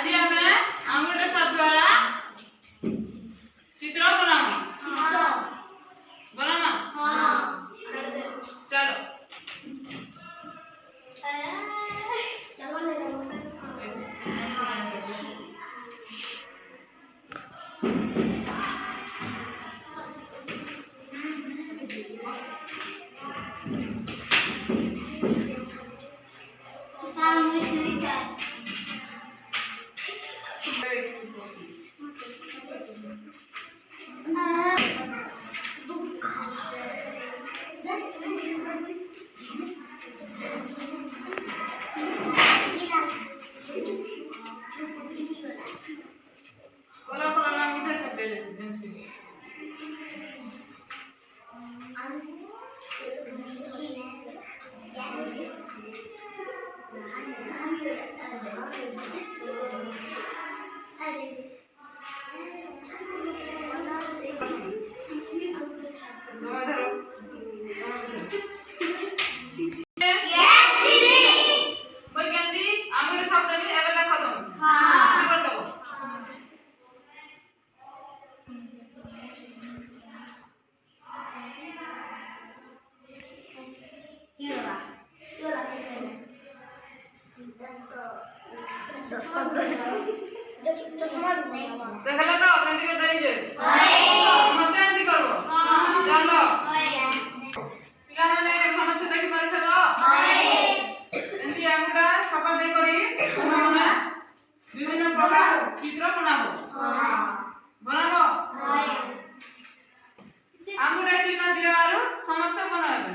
आज हमें आंगुर छाप द्वारा चित्र बनाना। बनाना चलो। देखला तो केंति के तरी जे समस्त एंति करबो जानलो पिला माने समस्त देखि परछ तो एंति आमुडा छपा दे करी तमना विभिन्न प्रकार चित्र बनाबो बनाबो आमुडा चिन्ह दियारो समस्त बनाबे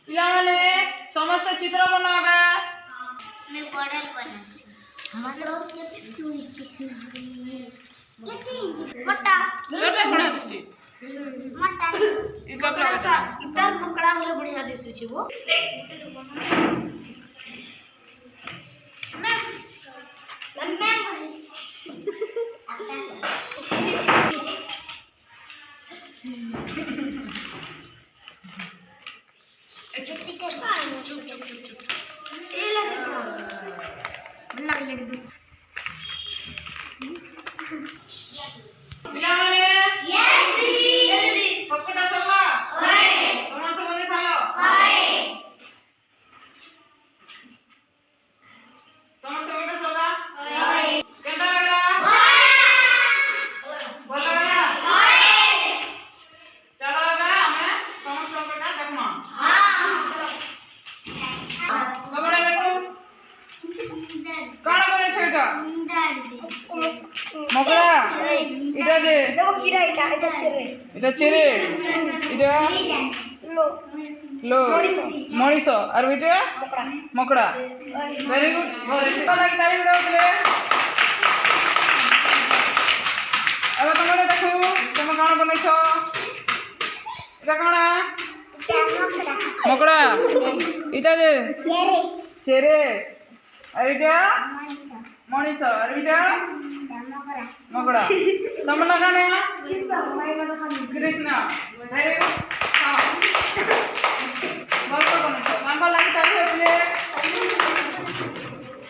पिलाने समस्त चित्र बनाबे मैं बॉर्डर बनासी मोटा केते बड़ा दिसि मोटा ई ककरा सा इधर टुकड़ा वाला बढ़िया दिसु छी वो मैं पिलाने यस दीदी सबटा सल्ला ओए समस्त बने सालो ओए समस्त बने सल्ला ओए केंता लागला भल लागला चलो बे हमें समस्त बटा देखमा कबड़ा देखो काना बने छेटा मकड़ा इटा दे देखो कीड़ा এটা ছেড়ে এটা চেরে এটা লো लो मणिष और बेटे মকড়া मकड़ा वेरी गुड बहुत अच्छा लगा ताली बजाओ अब तुमरे देखो तुम कौन बनैछो এটা কোন मकड़ा इटा दे চেরে और এটা मणिष और बेटा मकड़ा तुम लगाना कृष्ण वेरी गुड बहुत बनैछो तांको लागि ताली होले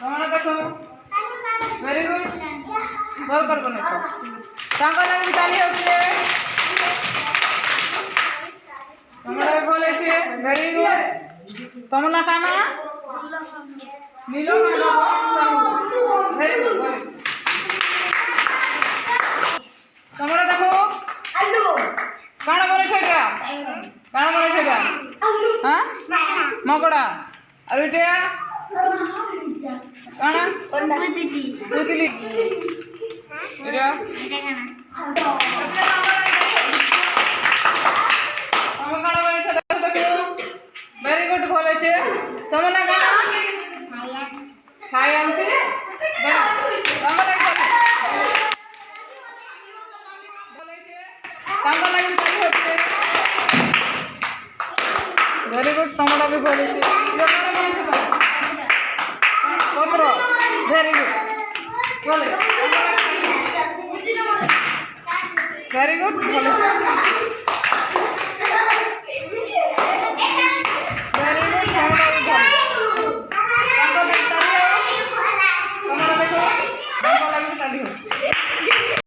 हमरा देखो वेरी गुड बहुत बनैछो तांको लागि ताली होले हमरा बोले छे वेरी गुड तुम ना खाना मिलो ना वेरी गुड তোমরা দেখো আলু কানা বলে ছেটা কানা বলে ছেটা হ্যাঁ মকড়া আর এটা কানা দিদি তুতলি এটা এটা কেন আমি কানা বলেছে দেখো ভেরি গুড বলেছে তোমার না কানা ছাই আনছে আমার লাগে বলেছে কাঙ্গা লাগে তাই হচ্ছে ভেরি গুড তোমরা भी বলেছে পত্র ভেরি গুড বলে ভেরি গুড বলে